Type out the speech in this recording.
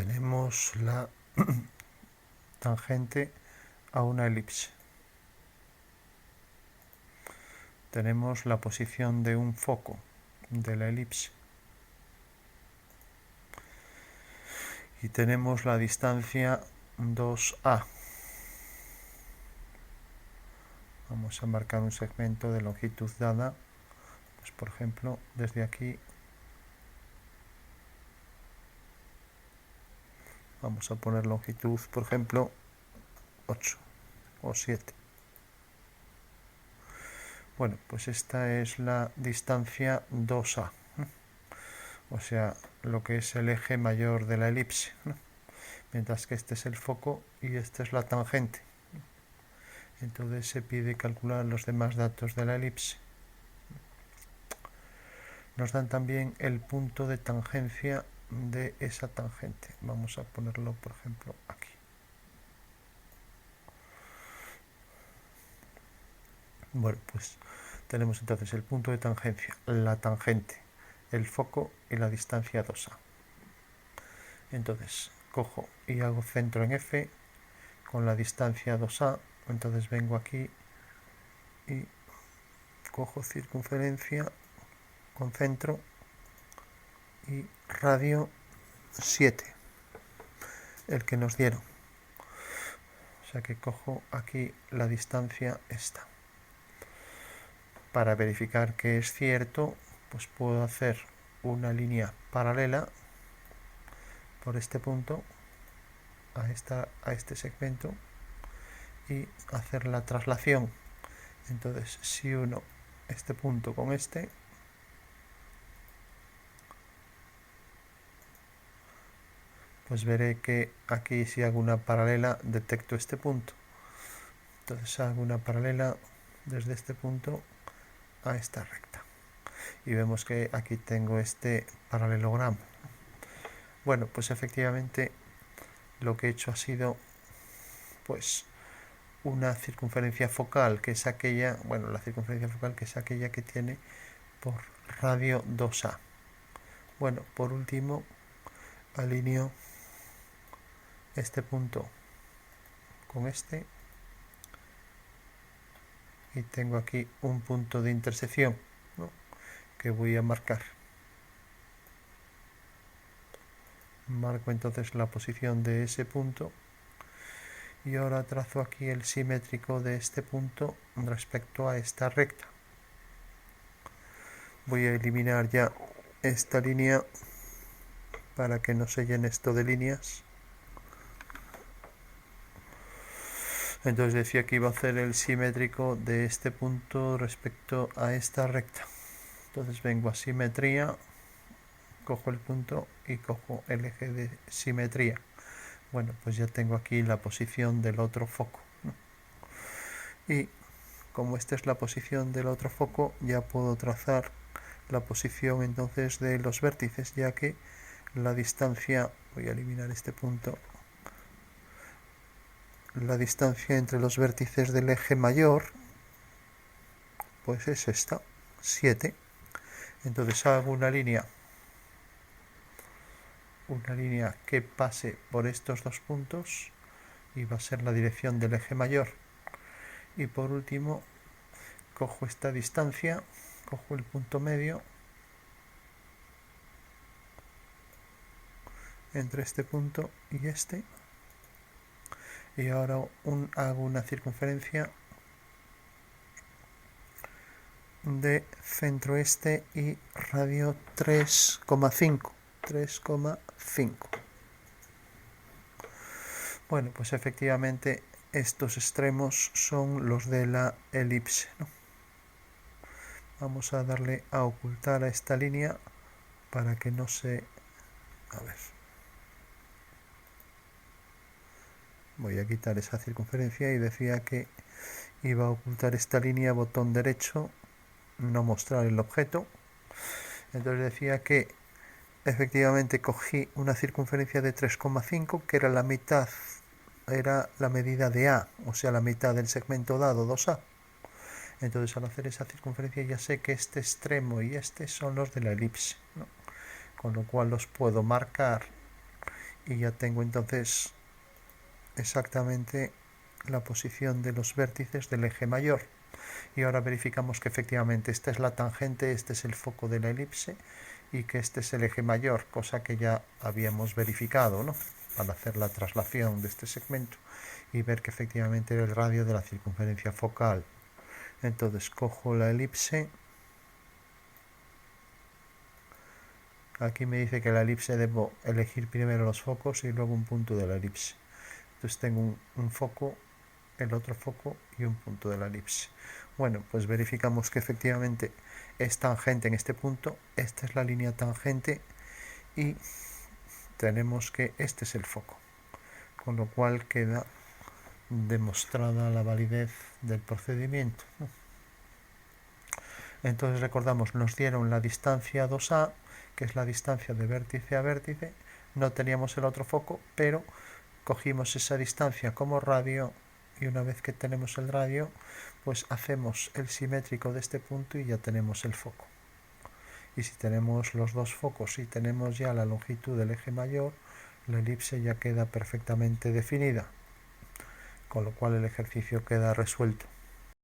tenemos la tangente a una elipse. Tenemos la posición de un foco de la elipse. Y tenemos la distancia 2A. Vamos a marcar un segmento de longitud dada. Pues por ejemplo, desde aquí vamos a poner longitud, por ejemplo, 8 o 7. Bueno, pues esta es la distancia 2A, ¿no? O sea, lo que es el eje mayor de la elipse, ¿no? Mientras que este es el foco y esta es la tangente. Entonces se pide calcular los demás datos de la elipse. Nos dan también el punto de tangencia de esa tangente. Vamos a ponerlo, por ejemplo, aquí. Bueno, pues tenemos entonces el punto de tangencia, la tangente, el foco y la distancia 2A. Entonces cojo y hago centro en F con la distancia 2A. Entonces vengo aquí y cojo circunferencia con centro y radio 7, el que nos dieron. O sea que cojo aquí la distancia esta. Para verificar que es cierto, pues puedo hacer una línea paralela por este punto a este segmento y hacer la traslación. Entonces, si uno este punto con este, pues veré que aquí si hago una paralela detecto este punto. Entonces hago una paralela desde este punto a esta recta. Y vemos que aquí tengo este paralelogramo. Bueno, pues efectivamente lo que he hecho ha sido pues una circunferencia focal, que es aquella, bueno, la circunferencia focal que es aquella que tiene por radio 2A. Bueno, por último alineo este punto con este y tengo aquí un punto de intersección, ¿no?, que voy a marcar. Marco entonces la posición de ese punto y ahora trazo aquí el simétrico de este punto respecto a esta recta. Voy a eliminar ya esta línea para que no se llene esto de líneas. Entonces decía que iba a hacer el simétrico de este punto respecto a esta recta. Entonces vengo a simetría, cojo el punto y cojo el eje de simetría. Bueno, pues ya tengo aquí la posición del otro foco, ¿no? Y como esta es la posición del otro foco, ya puedo trazar la posición entonces de los vértices, ya que la distancia, voy a eliminar este punto, la distancia entre los vértices del eje mayor pues es esta, 7. Entonces hago una línea que pase por estos dos puntos y va a ser la dirección del eje mayor. Y por último cojo esta distancia, cojo el punto medio entre este punto y este, y ahora hago una circunferencia de centro este y radio 3,5. Bueno, pues efectivamente estos extremos son los de la elipse, ¿no? Vamos a darle a ocultar a esta línea para que no se... A ver. Voy a quitar esa circunferencia y decía que iba a ocultar esta línea, botón derecho, no mostrar el objeto. Entonces decía que efectivamente cogí una circunferencia de 3,5, que era la mitad, era la medida de A, o sea, la mitad del segmento dado, 2A. Entonces al hacer esa circunferencia ya sé que este extremo y este son los de la elipse, ¿no? Con lo cual los puedo marcar y ya tengo entonces exactamente la posición de los vértices del eje mayor. Y ahora verificamos que efectivamente esta es la tangente, este es el foco de la elipse y que este es el eje mayor, cosa que ya habíamos verificado, ¿no?, para hacer la traslación de este segmento y ver que efectivamente era el radio de la circunferencia focal. Entonces cojo la elipse. Aquí me dice que la elipse debo elegir primero los focos y luego un punto de la elipse. Entonces tengo un foco, el otro foco y un punto de la elipse. Bueno, pues verificamos que efectivamente es tangente en este punto, esta es la línea tangente y tenemos que este es el foco, con lo cual queda demostrada la validez del procedimiento. Entonces recordamos, nos dieron la distancia 2A, que es la distancia de vértice a vértice, no teníamos el otro foco, pero cogimos esa distancia como radio y una vez que tenemos el radio, pues hacemos el simétrico de este punto y ya tenemos el foco. Y si tenemos los dos focos y tenemos ya la longitud del eje mayor, la elipse ya queda perfectamente definida, con lo cual el ejercicio queda resuelto.